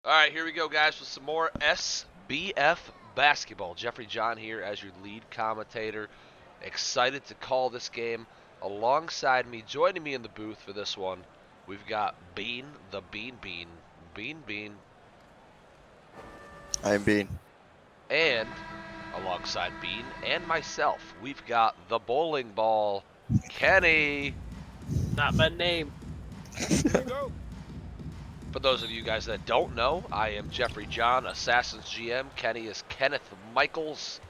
All right, here we go, guys, with some more SBF basketball. Jeffrey John here as your lead commentator. Excited to call this game. Alongside me, joining me in the booth for this one, we've got Bean, the Bean Bean. Bean. I'm Bean. And alongside Bean and myself, we've got the bowling ball, Kenny. Not my name. For those of you guys that don't know, I am Jeffrey John, Assassin's GM. Kenny is Kenneth Michaels,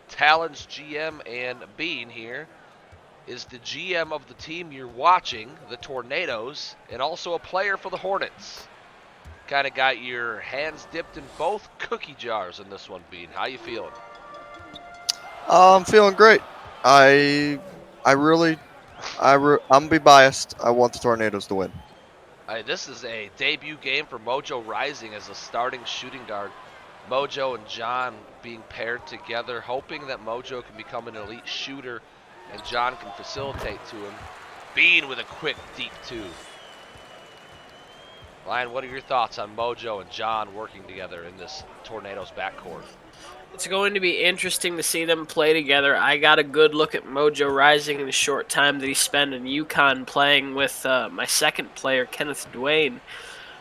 Talon's GM, and Bean here is the GM of the team you're watching, the Tornadoes, and also a player for the Hornets. Kind of got your hands dipped in both cookie jars in this one, Bean. How you feeling? I'm feeling great. I'm gonna be biased. I want the Tornadoes to win. This is a debut game for Mojo Rising as a starting shooting guard. Mojo and John being paired together, hoping that Mojo can become an elite shooter and John can facilitate to him. Bean with a quick deep two. Ryan, what are your thoughts on Mojo and John working together in this Tornadoes backcourt? It's going to be interesting to see them play together. I got a good look at Mojo Rising in the short time that he spent in UConn playing with my second player, Kenneth Duane.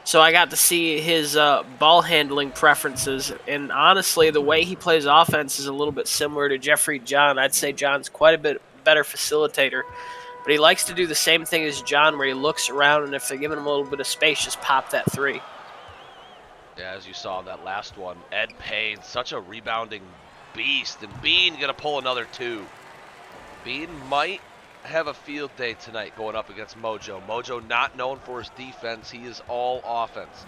So I got to see his ball handling preferences, and honestly, the way he plays offense is a little bit similar to Jeffrey John. I'd say John's quite a bit better facilitator, but he likes to do the same thing as John, where he looks around, and if they're giving him a little bit of space, just pop that three. Yeah, as you saw in that last one, Ed Payne, such a rebounding beast, and Bean gonna pull another two. Bean might have a field day tonight going up against Mojo. Mojo not known for his defense, he is all offense.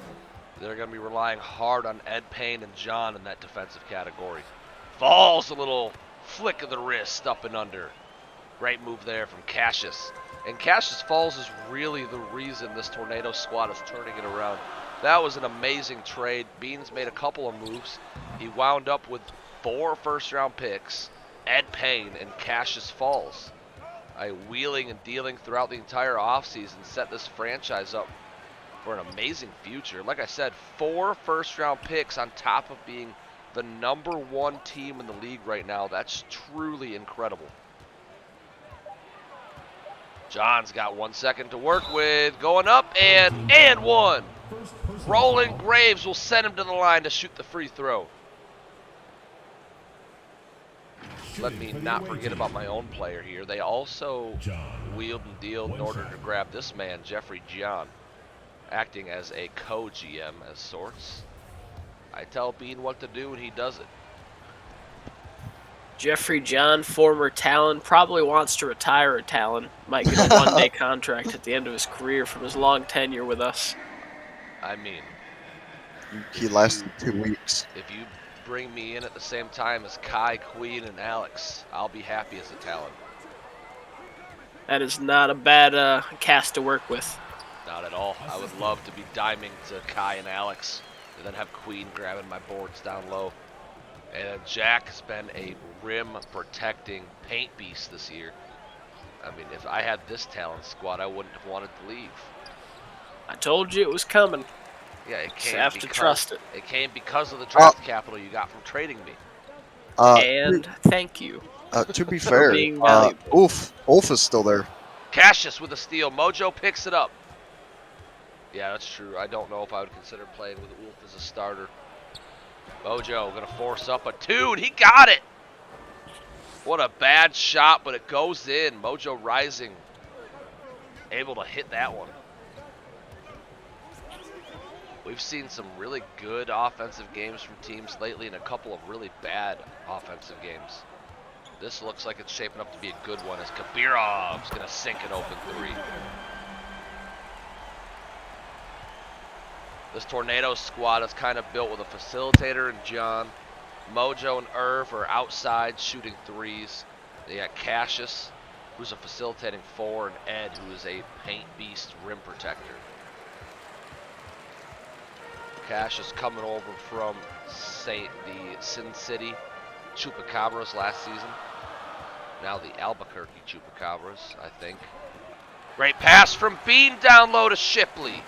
They're gonna be relying hard on Ed Payne and John in that defensive category. Falls, a little flick of the wrist up and under. Great move there from Cassius. And Cassius Falls is really the reason this Tornado squad is turning it around. That was an amazing trade. Beans made a couple of moves. He wound up with 4 first-round picks, Ed Payne and Cassius Falls. Wheeling and dealing throughout the entire offseason set this franchise up for an amazing future. Like I said, 4 first-round picks on top of being the #1 team in the league right now. That's truly incredible. John's got 1 second to work with. Going up and one. Rolling Graves will send him to the line to shoot the free throw. Let me not forget about my own player here. They also wheeled and dealed in order to grab this man, Jeffrey John, acting as a co-GM as sorts. I tell Bean what to do and he does it. Jeffrey John, former Talon, probably wants to retire a Talon. Might get a one-day contract at the end of his career from his long tenure with us. I mean, He lasted 2 weeks. if you bring me in at the same time as Kai, Queen, and Alex, I'll be happy as a Talon. That is not a bad cast to work with. Not at all. I would love to be diming to Kai and Alex and then have Queen grabbing my boards down low. And Jack has been a rim protecting paint beast this year. I mean, if I had this talent squad, I wouldn't have wanted to leave. I told you it was coming. Yeah, it Just came have because, to trust it. It came because of the draft capital you got from trading me. And thank you. To be fair, being valuable. Ulf is still there. Cassius with a steal. Mojo picks it up. Yeah, that's true. I don't know if I would consider playing with Ulf as a starter. Mojo gonna force up a 2, and he got it! What a bad shot, but it goes in. Mojo Rising able to hit that one. We've seen some really good offensive games from teams lately and a couple of really bad offensive games. This looks like it's shaping up to be a good one as Kabirov's gonna sink an open 3. This Tornado squad is kind of built with a facilitator and John. Mojo and Irv are outside shooting 3s. They got Cassius, who's a facilitating 4, and Ed, who is a paint beast rim protector. Cassius coming over from the Sin City Chupacabras last season. Now the Albuquerque Chupacabras, I think. Great pass from Bean down low to Shipley.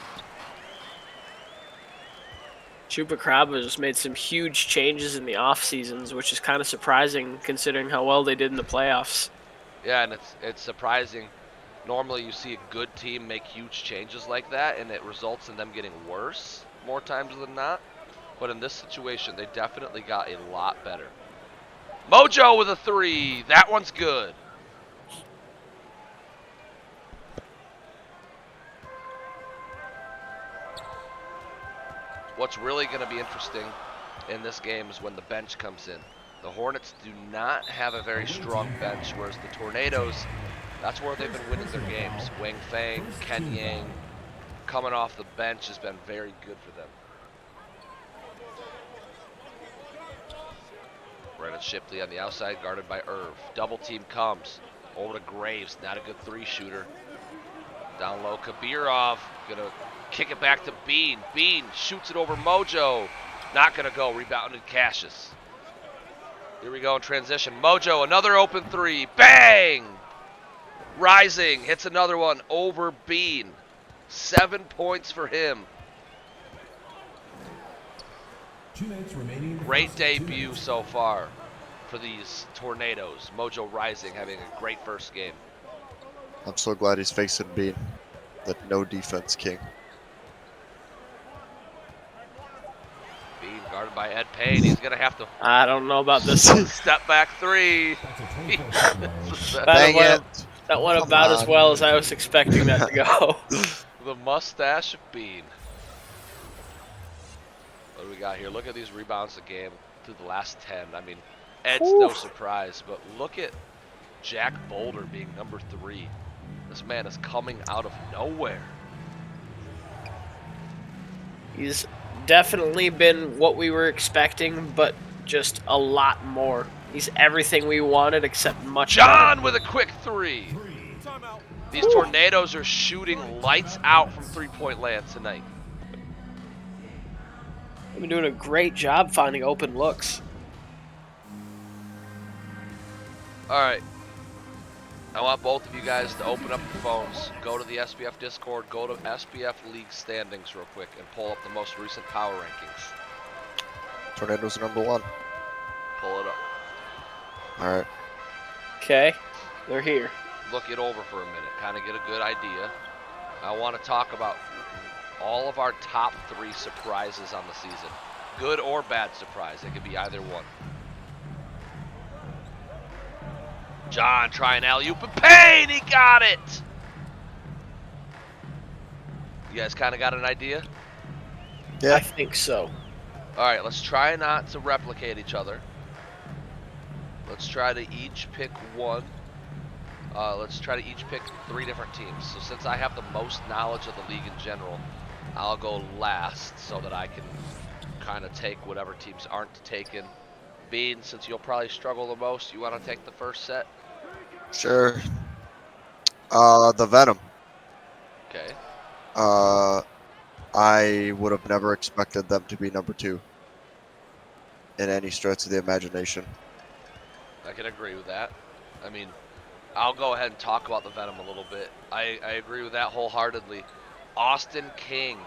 Chupacabra just made some huge changes in the off seasons, which is kind of surprising considering how well they did in the playoffs. Yeah, and it's surprising. Normally you see a good team make huge changes like that, and it results in them getting worse more times than not. But in this situation, they definitely got a lot better. Mojo with a 3. That one's good. What's really going to be interesting in this game is when the bench comes in. The Hornets do not have a very strong bench, whereas the Tornadoes, that's where they've been winning their games. Wang Fang, Ken Yang, coming off the bench has been very good for them. Brandon Shipley on the outside, guarded by Irv. Double team comes. Over to Graves, not a good 3-shooter. Down low, Kabirov, gonna kick it back to Bean. Bean shoots it over Mojo. Not gonna go, rebounded Cassius. Here we go in transition. Mojo, another open 3, bang! Rising, hits another one over Bean. 7 points for him. Great debut so far for these Tornadoes. Mojo Rising having a great first game. I'm so glad he's facing Bean, the no defense king. Bean guarded by Ed Payne. He's going to have to I don't know about this one. step back 3. Dang it. That went Come about as on. well as I was expecting that to go. The mustache of Bean. What do we got here? Look at these rebounds a game through the last 10. I mean, Ed's no surprise, but look at Jack Boulder being number 3. This man is coming out of nowhere. He's definitely been what we were expecting, but just a lot more. He's everything we wanted except much John better. with a quick 3. These Tornadoes are shooting lights out from three-point land tonight. They've been doing a great job finding open looks. All right. I want both of you guys to open up your phones, go to the SBF Discord, go to SBF League standings real quick, and pull up the most recent power rankings. Tornadoes are #1. Pull it up. All right. Okay, they're here. Look it over for a minute, kind of get a good idea. I want to talk about all of our top 3 surprises on the season. Good or bad surprise. It could be either one. John trying alley-oop and Payne, he got it! You guys kind of got an idea? Yeah. I think so. All right, let's try not to replicate each other. Let's try to each pick one. Let's try to each pick 3 different teams. So since I have the most knowledge of the league in general, I'll go last so that I can kind of take whatever teams aren't taken. Bean, since you'll probably struggle the most, you want to take the first set? Sure. The Venom. Okay. I would have never expected them to be #2 in any stretch of the imagination. I can agree with that. I mean, I'll go ahead and talk about the Venom a little bit. I agree with that wholeheartedly. Austin King,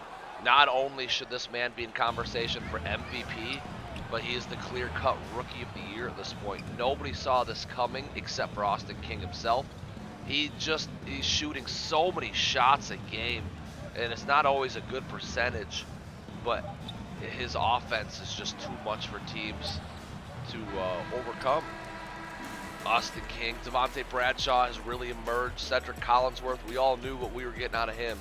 not only should this man be in conversation for MVP, but he is the clear-cut Rookie of the Year at this point. Nobody saw this coming except for Austin King himself. He's shooting so many shots a game, and it's not always a good percentage, but his offense is just too much for teams to overcome. Austin King, Devontae Bradshaw has really emerged. Cedric Collinsworth, we all knew what we were getting out of him.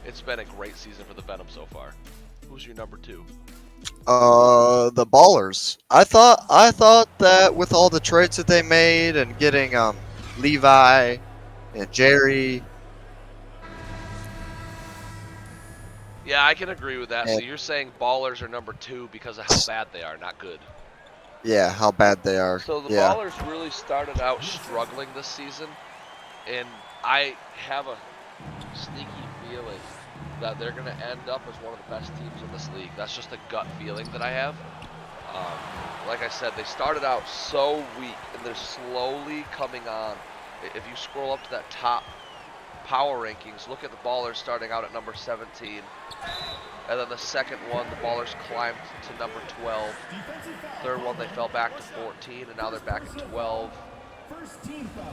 It's been a great season for the Venom so far. Who's your #2? The Ballers. I thought that with all the trades that they made and getting Levi and Jerry. Yeah, I can agree with that. So And- you're saying Ballers are #2 because of how bad they are, not good. Yeah, how bad they are. So the yeah. Ballers really started out struggling this season, and I have a sneaky feeling that they're going to end up as one of the best teams in this league. That's just a gut feeling that I have. Like I said, they started out so weak, and they're slowly coming on. If you scroll up to that top power rankings, look at the Ballers starting out at number 17. And then the second one, the Ballers climbed to number 12. Third one, they fell back to 14, and now they're back at 12.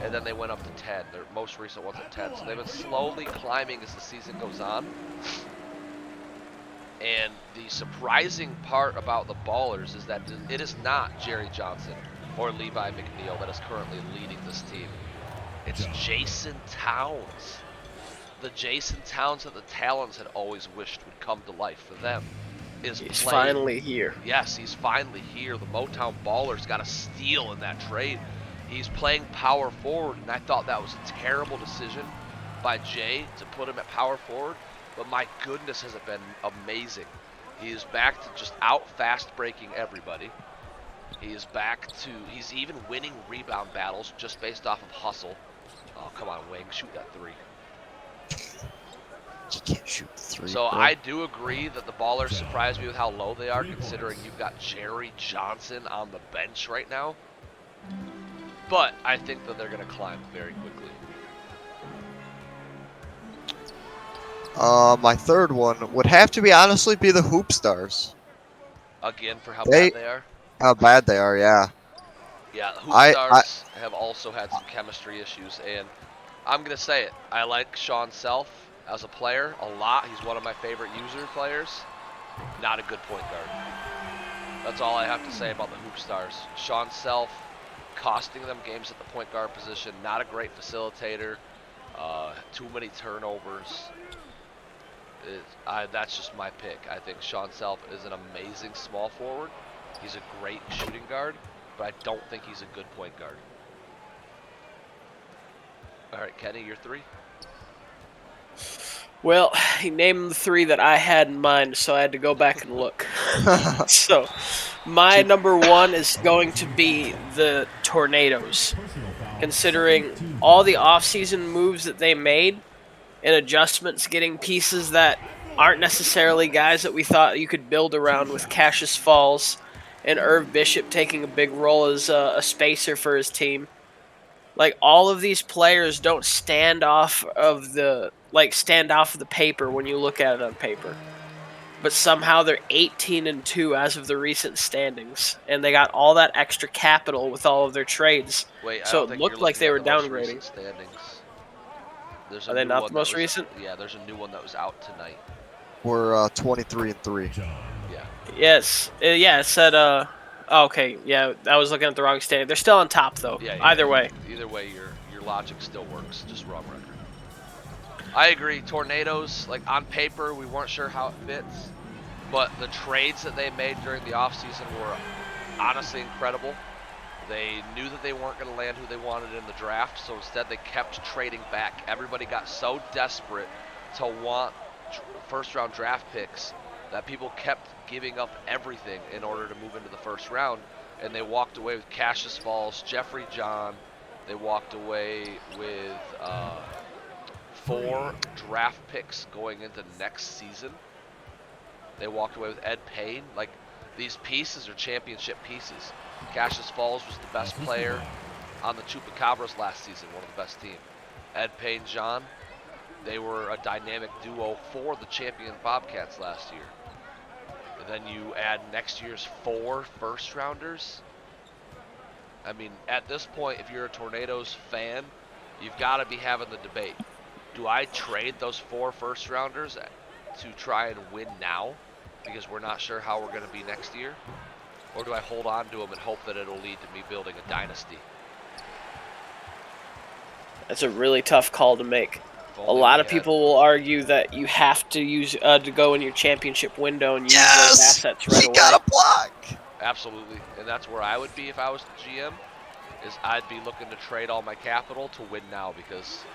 And then they went up to 10. Their most recent one's at 10. So they've been slowly climbing as the season goes on. And the surprising part about the Ballers is that it is not Jerry Johnson or Levi McNeil that is currently leading this team. It's Jason Towns. The Jason Towns that the Talons had always wished would come to life for them. He's finally here. Yes, he's finally here. The Motown Ballers got a steal in that trade. He's playing power forward, and I thought that was a terrible decision by Jay to put him at power forward. But my goodness, has it been amazing. He is back to just out fast breaking everybody. He is back to, he's even winning rebound battles just based off of hustle. Oh, come on, Wing, shoot that three. You can't shoot the three. So bro. I do agree that the Ballers surprised me with how low they are, considering you've got Jerry Johnson on the bench right now. But I think that they're going to climb very quickly. My third one would have to be honestly be the Hoop Stars. Again, for how bad they are. How bad they are, yeah. Yeah, the Hoop Stars have also had some chemistry issues, and I'm going to say it. I like Sean Self as a player a lot. He's one of my favorite user players. Not a good point guard. That's all I have to say about the Hoop Stars. Sean Self costing them games at the point guard position. Not a great facilitator. Too many turnovers. That's just my pick. I think Sean Self is an amazing small forward. He's a great shooting guard, but I don't think he's a good point guard. All right, Kenny, your three? Well, he named the three that I had in mind, so I had to go back and look. So, my number one is going to be the Tornadoes. Considering all the offseason moves that they made and adjustments, getting pieces that aren't necessarily guys that we thought you could build around, with Cassius Falls and Irv Bishop taking a big role as a spacer for his team. Like, all of these players don't stand off of the paper when you look at it on paper. But somehow they're 18-2 as of the recent standings, and they got all that extra capital with all of their trades. Wait, so it looked like they were downgrading. There's Are they not the most recent? Yeah, there's a new one that was out tonight. We're 23-3. Yeah. Yes. Yeah, it said, oh, okay, yeah, I was looking at the wrong standing. They're still on top, though. Yeah, Either way. Either way, your logic still works, just wrong record. I agree. Tornadoes, like, on paper, we weren't sure how it fits, but the trades that they made during the offseason were honestly incredible. They knew that they weren't going to land who they wanted in the draft, so instead they kept trading back. Everybody got so desperate to want first-round draft picks that people kept giving up everything in order to move into the first round, and they walked away with Cassius Falls, Jeffrey John. They walked away with 4 draft picks going into next season. They walked away with Ed Payne. Like, these pieces are championship pieces. Cassius Falls was the best player on the Chupacabras last season, one of the best teams. Ed Payne, John, they were a dynamic duo for the champion Bobcats last year. And then you add next year's 4 first-rounders. I mean, at this point, if you're a Tornadoes fan, you've got to be having the debate. Do I trade those 4 first-rounders to try and win now because we're not sure how we're going to be next year? Or do I hold on to them and hope that it'll lead to me building a dynasty? That's a really tough call to make. A lot of people will argue that you have to use to go in your championship window and use those assets right away. He got a block! Absolutely. And that's where I would be if I was the GM, is I'd be looking to trade all my capital to win now, because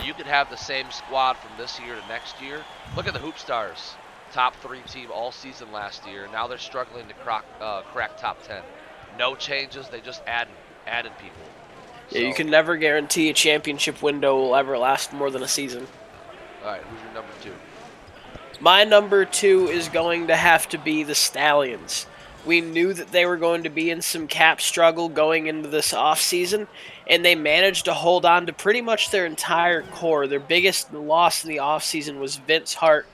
you could have the same squad from this year to next year. Look at the Hoop Stars. Top 3 team all season last year. Now they're struggling to crack top 10. No changes. They just added people. Yeah, so you can never guarantee a championship window will ever last more than a season. All right, who's your number 2? My number 2 is going to have to be the Stallions. We knew that they were going to be in some cap struggle going into this offseason, and they managed to hold on to pretty much their entire core. Their biggest loss in the offseason was Vince Hart,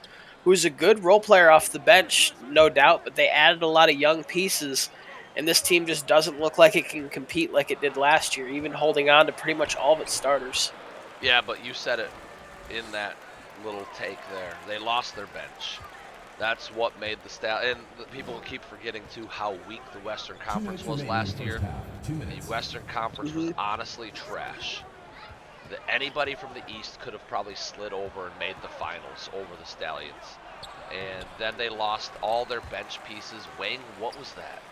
who's a good role player off the bench, no doubt, but they added a lot of young pieces, and this team just doesn't look like it can compete like it did last year, even holding on to pretty much all of its starters. Yeah, but you said it in that little take there. They lost their bench. That's what made and people keep forgetting too how weak the Western Conference was last year. The Western Conference was honestly trash. Anybody from the East could have probably slid over and made the finals over the Stallions. And then they lost all their bench pieces. Wang, what was that?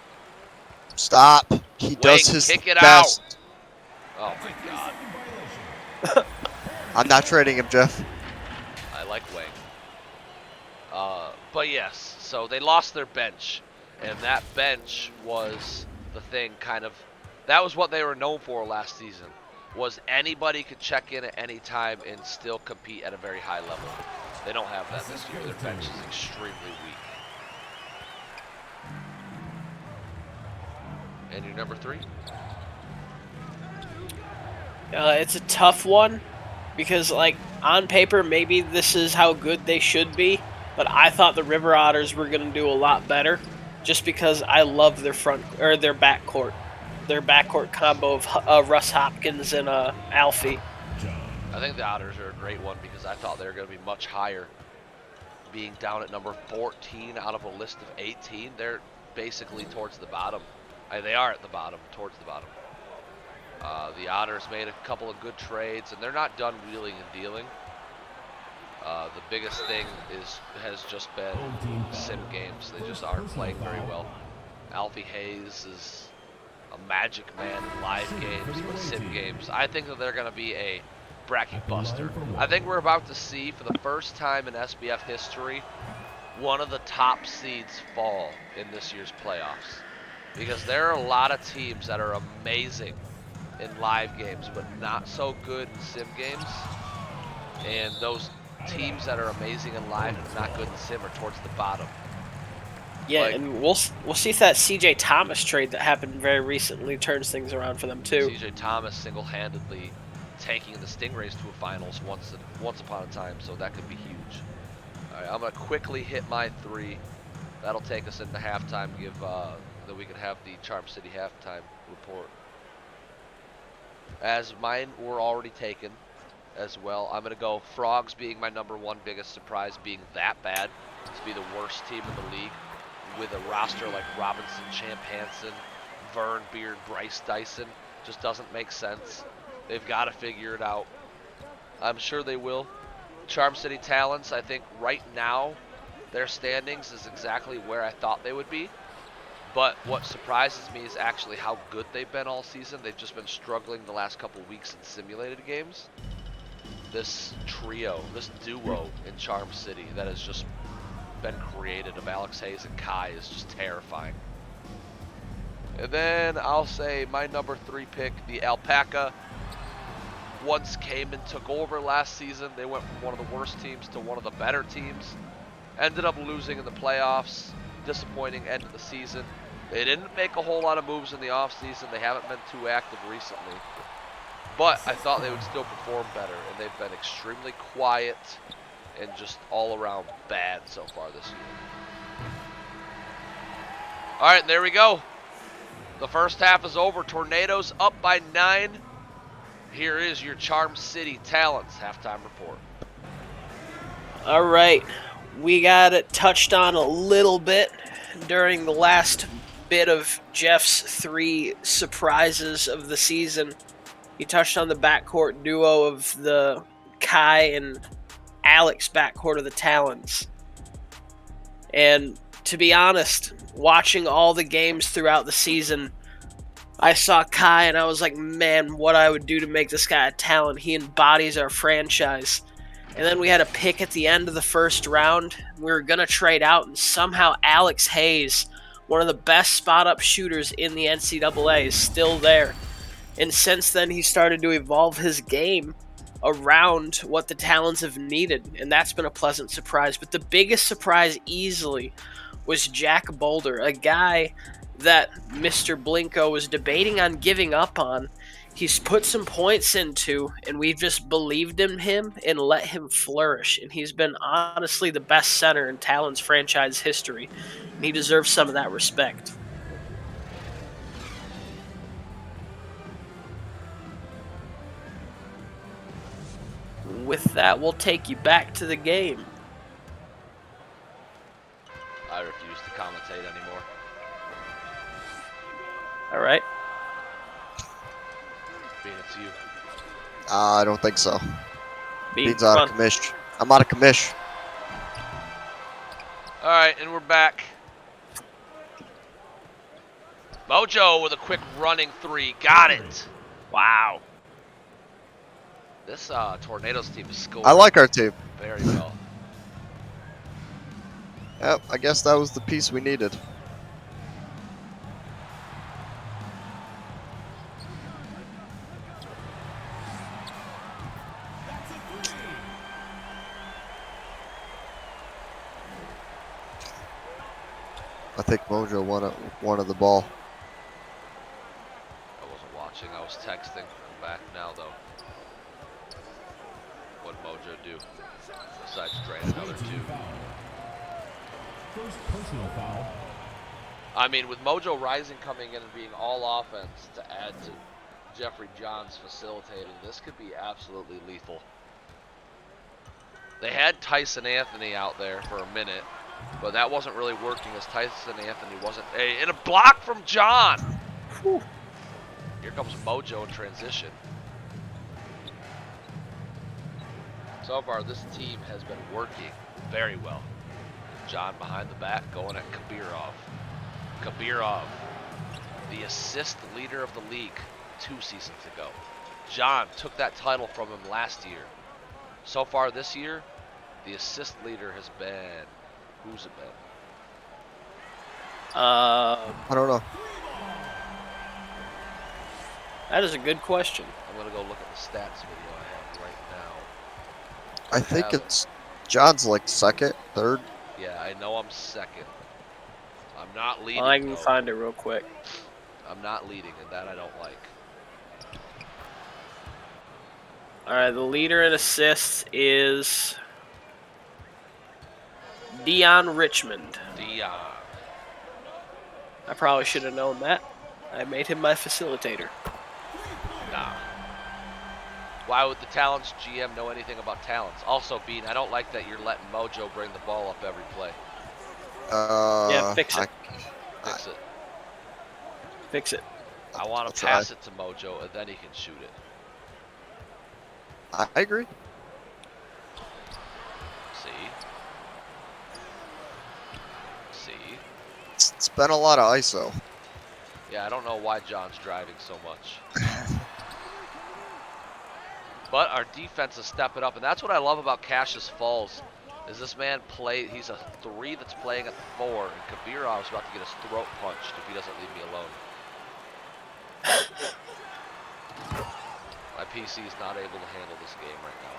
Stop. He Wang, does his kick it best. out. Oh my God. I'm not trading him, Jeff. I like Wang. But yes, so they lost their bench, and that bench was the thing that was what they were known for last season, was anybody could check in at any time and still compete at a very high level. They don't have that this year. Their bench is extremely weak. And your number 3? It's a tough one because, like, on paper, maybe this is how good they should be, but I thought the River Otters were going to do a lot better just because I love their their backcourt. Their backcourt combo of Russ Hopkins and Alfie. I think the Otters are a great one because I thought they were going to be much higher. Being down at number 14 out of a list of 18, they're basically towards the bottom. They are at the bottom, towards the bottom. The Otters made a couple of good trades, and they're not done wheeling and dealing. The biggest thing has just been sim games. They just aren't playing very well. Alfie Hayes is a magic man in live games, but sim games, I think that they're going to be a bracket buster. I think we're about to see, for the first time in SBF history, one of the top seeds fall in this year's playoffs. Because there are a lot of teams that are amazing in live games, but not so good in sim games. And those teams that are amazing in live and not good in sim are towards the bottom. Yeah, and we'll see if that C.J. Thomas trade that happened very recently turns things around for them too. C.J. Thomas single-handedly taking the Stingrays to a finals once upon a time, so that could be huge. All right, I'm gonna quickly hit my 3. That'll take us into halftime. That we can have the Charm City halftime report. As mine were already taken as well, I'm gonna go Frogs being my number 1 biggest surprise, being that bad to be the worst team in the league, with a roster like Robinson, Champ Hansen, Vern Beard, Bryce Dyson. Just doesn't make sense. They've got to figure it out. I'm sure they will. Charm City Talents, I think right now their standings is exactly where I thought they would be. But what surprises me is actually how good they've been all season. They've just been struggling the last couple weeks in simulated games. This trio, this duo in Charm City that has just been created of Alex Hayes and Kai is just terrifying. And then I'll say my number 3 pick, the Alpaca, once came and took over last season. They went from one of the worst teams to one of the better teams. Ended up losing in the playoffs. Disappointing end of the season. They didn't make a whole lot of moves in the offseason. They haven't been too active recently. But I thought they would still perform better, and they've been extremely quiet and just all around bad so far this year. All right, there we go. The first half is over. Tornadoes up by 9. Here is your Charm City Talents halftime report. All right. We got it touched on a little bit during the last bit of Jeff's 3 surprises of the season. He touched on the backcourt duo of the Kai and Alex backcourt of the Talons. And to be honest, watching all the games throughout the season, I saw Kai and I was like, man, what I would do to make this guy a Talon. He embodies our franchise. And then we had a pick at the end of the first round. We were going to trade out, and somehow Alex Hayes, one of the best spot-up shooters in the NCAA, is still there. And since then, he started to evolve his game around what the Talons have needed, and that's been a pleasant surprise. But the biggest surprise easily was Jack Boulder, a guy that Mr. Blinko was debating on giving up on. He's put some points into, and we've just believed in him and let him flourish. And he's been honestly the best center in Talon's franchise history, and he deserves some of that respect. With that, we'll take you back to the game. I refuse to commentate anymore. All right. Being it's you. I don't think so. Bean, Bean's out of commish. I'm out of commish. All right, and we're back. Mojo with a quick running three. Got it. Wow. This Tornadoes team is scoring I like our team. very well. Yep, I guess that was the piece we needed. I think Mojo wanted the ball. I wasn't watching. I was texting. I'm back now, though. What'd Mojo do? Besides drain another two. First personal foul. I mean, with Mojo Rising coming in and being all offense to add to Jeffrey Johns facilitating, this could be absolutely lethal. They had Tyson Anthony out there for a minute, but that wasn't really working as Tyson Anthony wasn't. And a block from John! Whew. Here comes Mojo in transition. So far, this team has been working very well. John behind the back going at Kabirov. Kabirov, the assist leader of the league 2 seasons ago. John took that title from him last year. So far this year, the assist leader has been, who's it been? I don't know. That is a good question. I'm gonna go look at the stats video I have right now. I think Have it. it's John's like second, third. Yeah, I know I'm second. I'm not leading. I can though. find it real quick. I'm not leading, and that I don't like. All right, the leader in assists is Dion Richmond. Dion. I probably should have known that. I made him my facilitator. Nah. Why would the Talents GM know anything about Talents? Also, Bean, I don't like that you're letting Mojo bring the ball up every play. Yeah, fix it. Fix it. Fix it. I want I'll to try. pass it to Mojo, and then he can shoot it. I agree. See? See? It's been a lot of ISO. Yeah, I don't know why John's driving so much. But our defense is stepping up, and that's what I love about Cassius Falls. Is this man he's a 3 that's playing at the 4, and Kabirov's about to get his throat punched if he doesn't leave me alone. My PC is not able to handle this game right now.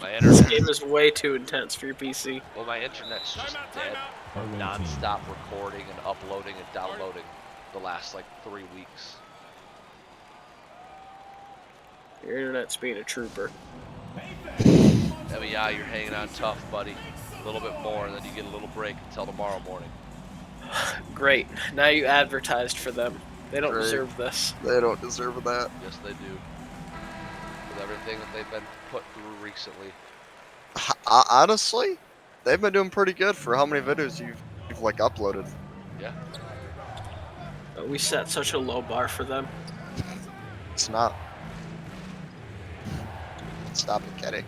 My This internet, game is way too intense for your PC. well, my internet's just dead. Our red team. Non-stop recording and uploading and downloading the last like 3 weeks. Your internet's being a trooper. I mean, yeah, you're hanging on tough, buddy. A little bit more, and then you get a little break until tomorrow morning. Great. Now you advertised for them. They don't Great. deserve this. They don't deserve that. Yes, they do. With everything that they've been put through recently. Honestly, they've been doing pretty good for how many videos you've like uploaded. Yeah. But we set such a low bar for them. It's not. Stop it, Kenny.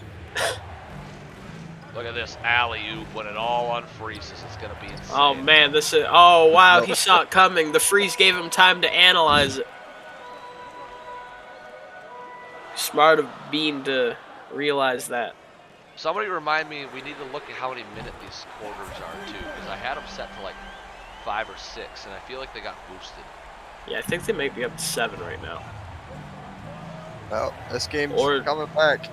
Look at this alley-oop when it all unfreezes. It's going to be insane. Oh man, this is. Oh wow, he saw it coming. The freeze gave him time to analyze it. Smart of Bean to realize that. Somebody remind me, we need to look at how many minutes these quarters are, too. Because I had them set to like 5 or 6, and I feel like they got boosted. Yeah, I think they might be up to 7 right now. No, this game's Or- coming back.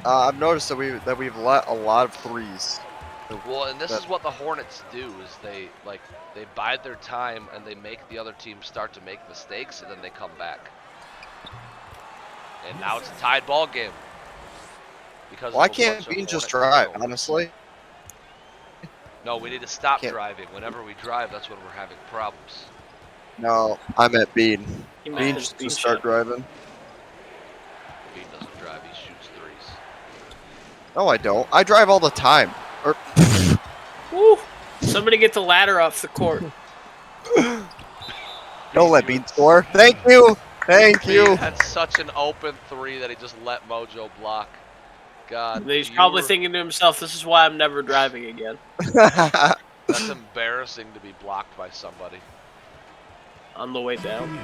I've noticed that we've let a lot of threes. Well, and this That- is what the Hornets do: is they bide their time and they make the other team start to make mistakes, and then they come back. And now it's a tied ball game because Why of a can't bunch of Bean just Hornet drive? turnovers. Honestly, No, we need to stop Can't- driving. Whenever we drive, that's when we're having problems. no. I'm at Bean. He Bean his just bean start shot. driving. Bean doesn't drive; he shoots threes. No, I don't. I drive all the time. Or Woo! Somebody get the ladder off the court. don't let Bean score. Thank you. Thank Bean you. had such an open three that he just let Mojo block. God, And he's you probably were- thinking to himself, "This is why I'm never driving again." that's embarrassing to be blocked by somebody. On the way down.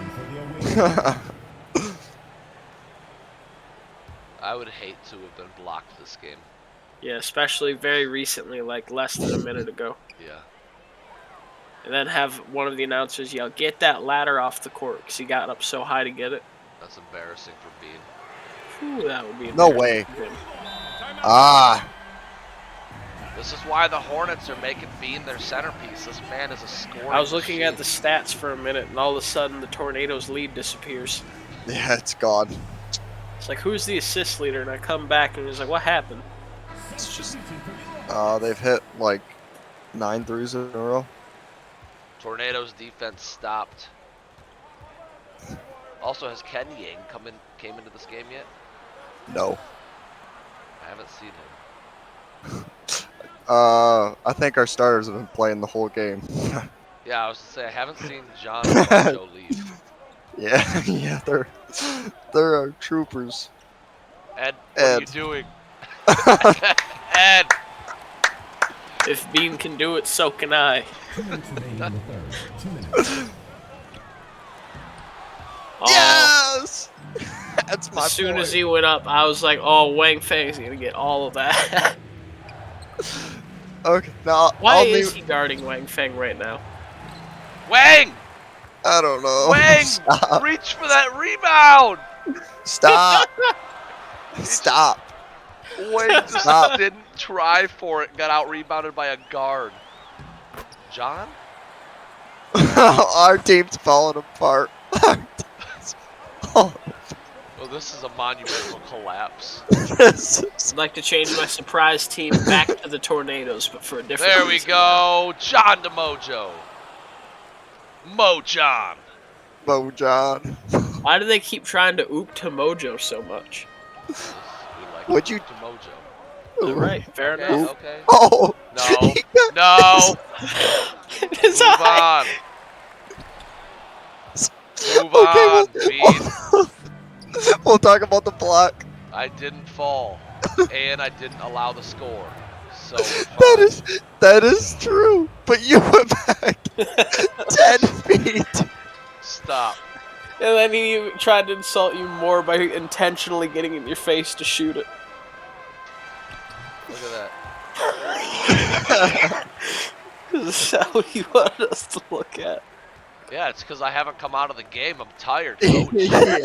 I would hate to have been blocked this game. Yeah, especially very recently, like less than a minute ago. Yeah. And then have one of the announcers yell, "Get that ladder off the court," because he got up so high to get it. That's embarrassing for Bean. Whew, that would be No embarrassing way. for him. Ah. This is why the Hornets are making Bean their centerpiece. This man is a scoring I was looking at the machine. stats for a minute, and all of a sudden the Tornadoes' lead disappears. Yeah, it's gone. It's like, who's the assist leader? And I come back, and it's like, what happened? It's just. They've hit like 9 threes in a row. Tornadoes defense stopped. Also, has Ken Yang came into this game yet? No. I haven't seen him. I think our starters have been playing the whole game. Yeah, I was to say I haven't seen John or Mojo leave. Yeah, yeah, they're our troopers. Ed, what are you Ed. doing? Ed! If Bean can do it, so can I. Oh, Yes, that's my. as soon boy. as he went up, I was like, oh, Wang Feng's gonna get all of that. Okay, now Why I'll is leave. he guarding Wang Feng right now? Wang! I don't know. Wang! Stop! Reach for that rebound! Stop! Stop! Wang just Stop. didn't try for it, got out rebounded by a guard. John? Our team's falling apart. Oh, Oh, this is a monumental collapse. this is- I'd like to change my surprise team back to the Tornadoes, but for a different There we reason. go. John to Mojo. Mojon. Mojon. Why do they keep trying to oop to Mojo so much? We like Would you- to Mojo. All right, fair Okay, enough. okay. Oh! No. No. His Move eye. on. Move on, Bean. We'll talk about the block. I didn't fall, and I didn't allow the score. So we're That is true. But you went back 10 feet. Stop. And then he tried to insult you more by intentionally getting in your face to shoot it. Look at that. This is how you want us to look at. Yeah, it's because I haven't come out of the game. I'm tired, coach. Yeah.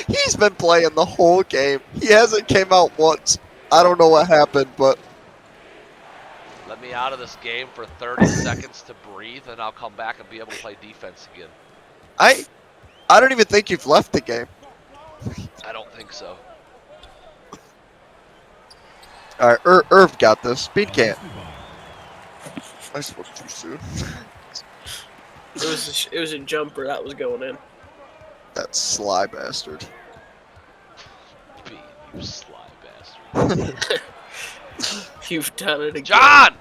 He's been playing the whole game. He hasn't came out once. I don't know what happened, but Let me out of this game for 30 seconds to breathe, and I'll come back and be able to play defense again. I don't even think you've left the game. I don't think so. All right, Irv got this. Speed can't. I spoke too soon. It was a jumper that was going in. That sly bastard. B, you sly bastard. You've done it again. John!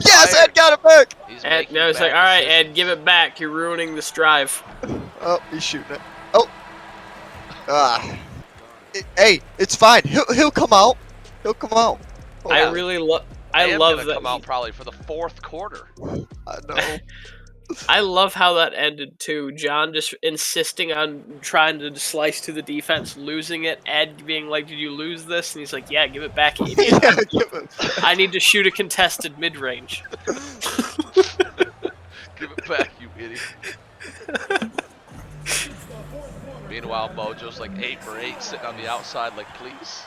Yes, Ed got it back. He's Ed, making now it's bad like, all right, decisions. Ed, give it back. You're ruining this drive. Oh, he's shooting it. Oh. Ah. Hey, it's fine. He'll come out. He'll come out. Oh, I really love. I am love gonna that. come out probably for the fourth quarter. I know. I love how that ended too. John just insisting on trying to slice to the defense, losing it. Ed being like, "Did you lose this?" And he's like, "Yeah, give it back, you idiot. Yeah, give it back. I need to shoot a contested mid-range." Give it back, you idiot. Meanwhile, Mojo's like 8 for 8, sitting on the outside, like, please.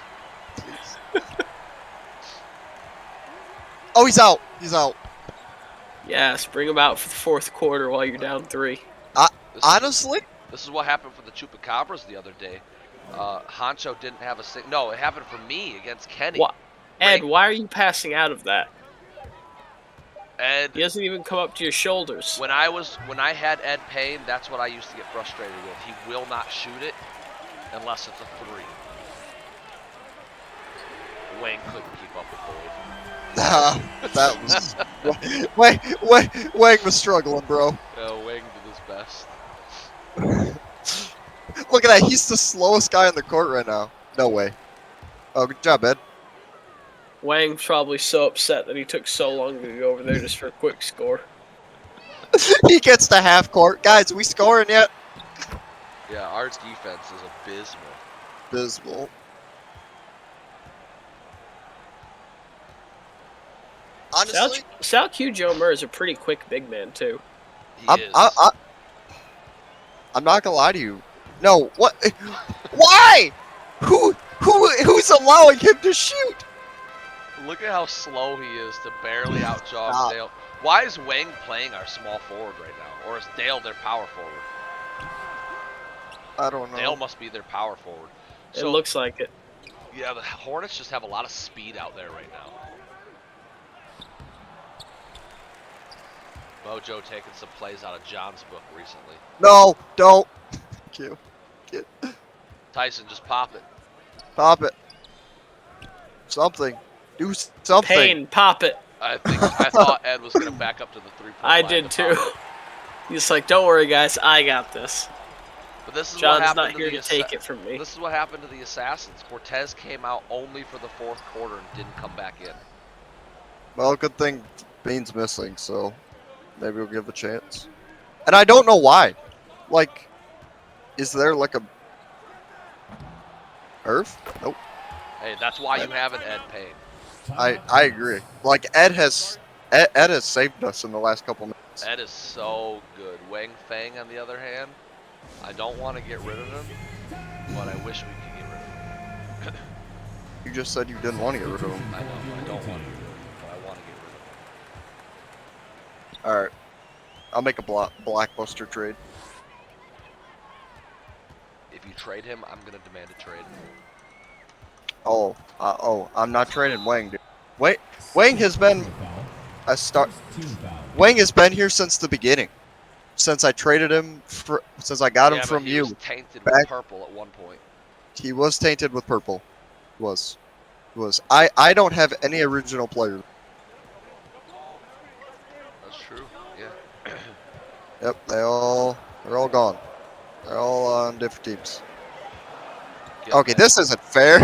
Oh, he's out. He's out. Yes, bring him out for the fourth quarter while you're down 3. Honestly, This is what happened for the Chupacabras the other day. Honcho didn't have a sing. No, it happened for me against Kenny. What? Ed, why are you passing out of that? Ed, He doesn't even come up to your shoulders. when I had Ed Payne, that's what I used to get frustrated with. He will not shoot it unless it's a 3. Wayne couldn't keep up with Boyd. that was Wang was struggling, bro. Wayne did his best. Look at that. He's the slowest guy on the court right now. No way. Oh, good job, Ed. Wang's probably so upset that he took so long to go over there just for a quick score. He gets to half court. Guys, we scoring yet? Yeah, our defense is abysmal. Abysmal. Honestly, Sal Q. Joe Murr is a pretty quick big man, too. He I'm is. not gonna lie to you. No, what? Why? Who's allowing him to shoot? Look at how slow he is to barely outjog Stop. Dale. Why is Wang playing our small forward right now? Or is Dale their power forward? I don't know. Dale must be their power forward. It looks like it. Yeah, the Hornets just have a lot of speed out there right now. Mojo taking some plays out of John's book recently. No, don't. Thank you. Tyson, just pop it. Pop it. Something. Do something. Payne, pop it. I thought Ed was gonna back up to the 3-point I line did to too. pop it. He's like, don't worry, guys, I got this. But this is what John's happened not to here the to take it from me. This is what happened to the Assassins. Cortez came out only for the 4th quarter and didn't come back in. Well, good thing Bean's missing, so maybe we'll give a chance. And I don't know why. Like, is there like a Earth? Nope. Hey, that's why you have an Ed Payne. I agree. Like Ed has saved us in the last couple minutes. Ed is so good. Wang Fang, on the other hand, I don't want to get rid of him, but I wish we could get rid of him. You just said you didn't want to get rid of him. I know, I don't want to get rid of him, but I want to get rid of him. All right, I'll make a blockbuster trade. If you trade him, I'm gonna demand a trade. I'm not trading Wang, dude. Wang has been Wang has been here since the beginning. Since I traded him since I got him but from he you. was tainted with purple at one point. He was tainted with purple. Was. I don't have any original players. That's true. Yeah. Yep, they're all gone. They're all on different teams. Okay, this isn't fair.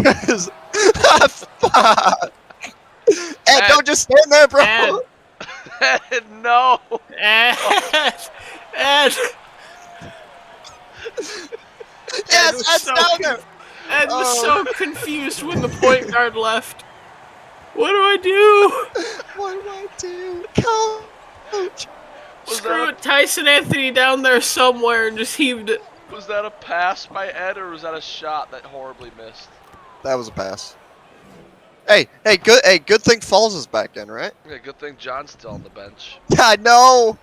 Ed, don't just stand there, bro. Ed. No. Ed. Yes, was Ed's so down there. Ed was so confused when the point guard left. What do I do? What do I do? Coach. Screw it, Tyson Anthony down there somewhere and just heaved it. Was that a pass by Ed, or was that a shot that horribly missed? That was a pass. Hey, good thing Falls is back in, right? Yeah, good thing John's still on the bench. I know.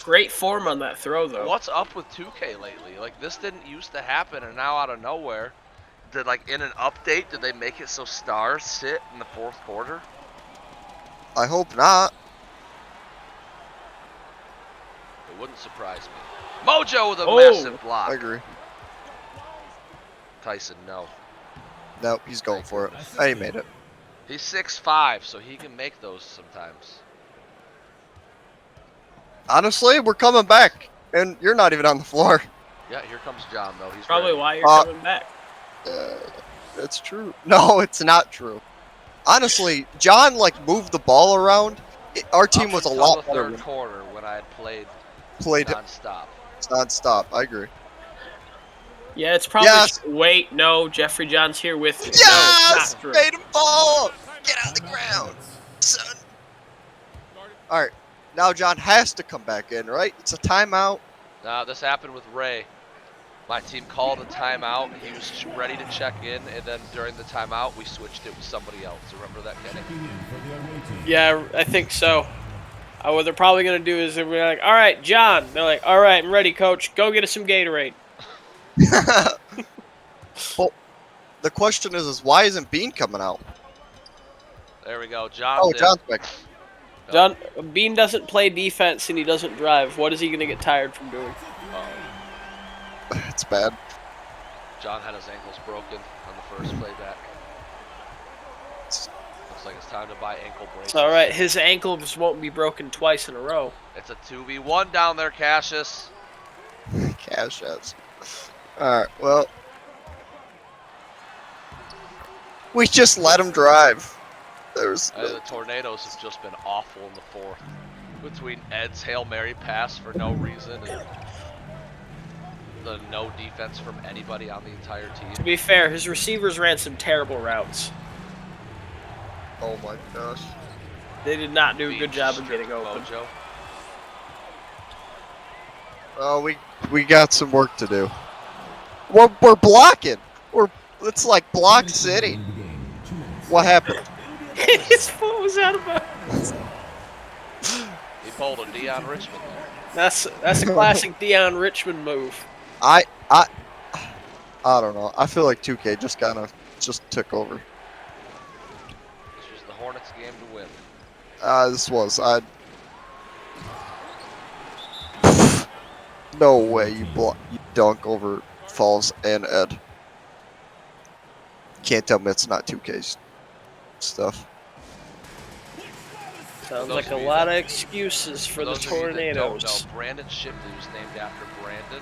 Great form on that throw, though. What's up with 2K lately? Like, this didn't used to happen, and now out of nowhere, in an update, did they make it so stars sit in the 4th quarter? I hope not. It wouldn't surprise me. Mojo with a massive block. I agree. Tyson, no. Nope, he's going for it. Oh, he made it. He's 6'5", so he can make those sometimes. Honestly, we're coming back, and you're not even on the floor. Yeah, here comes John, though. He's Probably ready. why you're coming back. That's true. No, it's not true. Honestly, John moved the ball around. Our team was a Up until lot the better. 3rd quarter when I had played Played non-stop. non-stop. I agree. Yeah, it's probably. Yes. Wait, no, Jeffrey John's here with me. Yes! No, not true. Made him fall! Get out of the ground, son. All right, now John has to come back in, right? It's a timeout. Nah, this happened with Ray. My team called a timeout. He was ready to check in, and then during the timeout, we switched it with somebody else. Remember that, Kenny? Yeah, I think so. What they're probably going to do is they're gonna be like, all right, John. They're like, all right, I'm ready, coach. Go get us some Gatorade. Well, the question is why isn't Bean coming out? There we go. John's Oh, in. John's back. John, Bean doesn't play defense and he doesn't drive. What is he going to get tired from doing? It's bad. John had his ankles broken on the first playback. Looks like it's time to buy ankle braces. All right, his ankles won't be broken twice in a row. It's a 2v1 down there, Cassius. Cash ads. Alright, well. We just let him drive. There's The Tornadoes have just been awful in the fourth. Between Ed's Hail Mary pass for no reason and the no defense from anybody on the entire team. To be fair, his receivers ran some terrible routes. Oh my gosh. They did not do a Bean good job of stripped getting open. Mojo. Oh, we got some work to do. We're blocking. It's like block city. What happened? His foot was out of bounds. He pulled a Deion Richmond there. That's a classic Deion Richmond move. I don't know. I feel like 2K just took over. This was the Hornets game to win. This was no way you dunk over Falls and Ed. Can't tell me it's not 2K's stuff. Sounds those like a of you lot that- of excuses for the those of you that don't Tornadoes. know, Brandon Shipley was named after Brandon,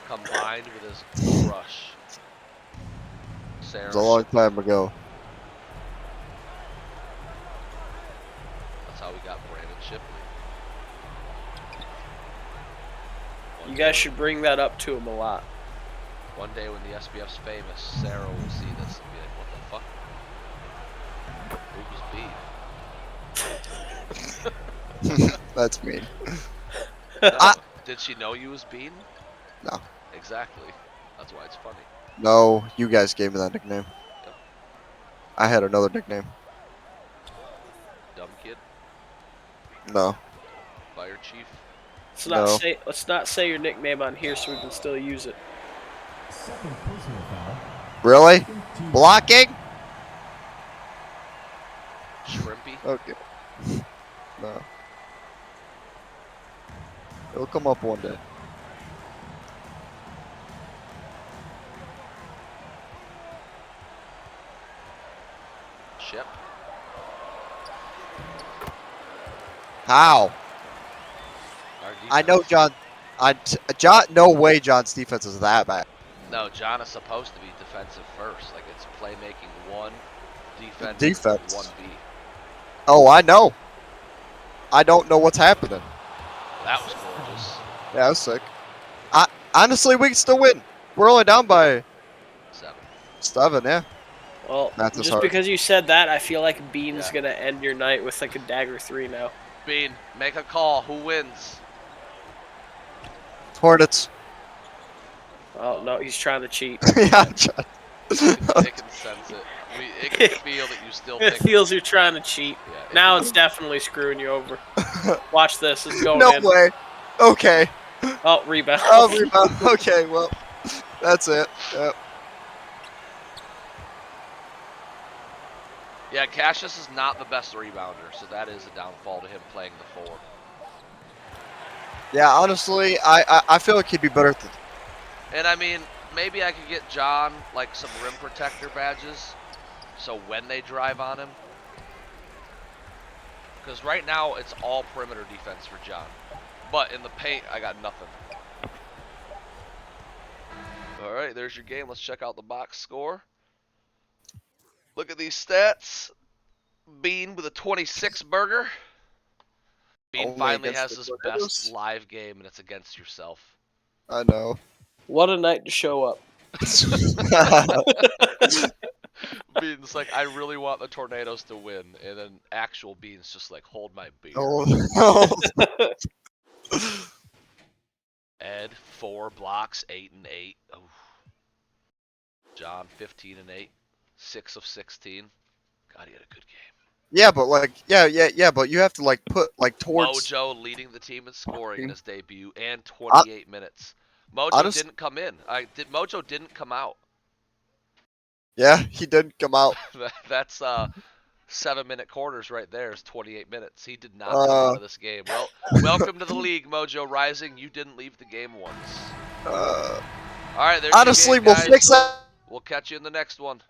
combined with his crush, Sarah. It was a long time ago. That's how we got Brandon Shipley. You guys should bring that up to him a lot. One day when the SBF's famous, Sarah will see this and be like, what the fuck? Who was Bean? That's mean. No, did she know you was Bean? No. Exactly. That's why it's funny. No, you guys gave me that nickname. Yep. I had another nickname. Dumb kid, No. fire chief. Let's not say your nickname on here so we can still use it. Really? Blocking? Shrimpy. Okay. No. It'll come up one day. Ship. How? Our I know defense. John. No way John's defense is that bad. No, John is supposed to be defensive first. Like it's playmaking one, Defense. 1B. Oh, I know. I don't know what's happening. That was gorgeous. Yeah, I was sick. Honestly, we can still win. We're only down by 7, yeah. Well, That's just hard. because you said that, I feel like Bean's Yeah. gonna end your night with like a dagger 3 now. Bean, make a call. Who wins? Hornets. Oh no, he's trying to cheat. Yeah, I'm trying. It can sense it. It can feel that you still It think. feels you're trying to cheat. Yeah, Now it's definitely screwing you over. Watch this. It's going No in. way. Okay. Oh, rebound. Oh, rebound. Okay, well, that's it. Yep. Yeah, Cassius is not the best rebounder, so that is a downfall to him playing the 4. Yeah, honestly, I feel like he'd be better at the. And I mean, maybe I could get John like some rim protector badges, so when they drive on him. Because right now it's all perimeter defense for John, but in the paint I got nothing. All right, there's your game. Let's check out the box score. Look at these stats. Bean with a 26 burger. Bean Only finally against has the his Tornadoes? best live game, and it's against yourself. I know. What a night to show up. Bean's like, I really want the Tornadoes to win, and then actual Bean's just like, hold my beer. Oh, no. Ed, 4 blocks, 8 and 8. Oh. John, 15 and 8, 6 of 16. God, he had a good game. Yeah, but like, yeah, but you have to like put like towards. Mojo leading the team in scoring in his debut and I, 28 minutes. Mojo honest, didn't come in. Mojo didn't come out. yeah, he didn't come out. That's 7-minute quarters right there is 28 minutes. He did not come Uh, out of this game. Well, welcome to the league, Mojo Rising. You didn't leave the game once. uh, All right, there's honestly, your game, we'll guys. fix that. We'll catch you in the next one.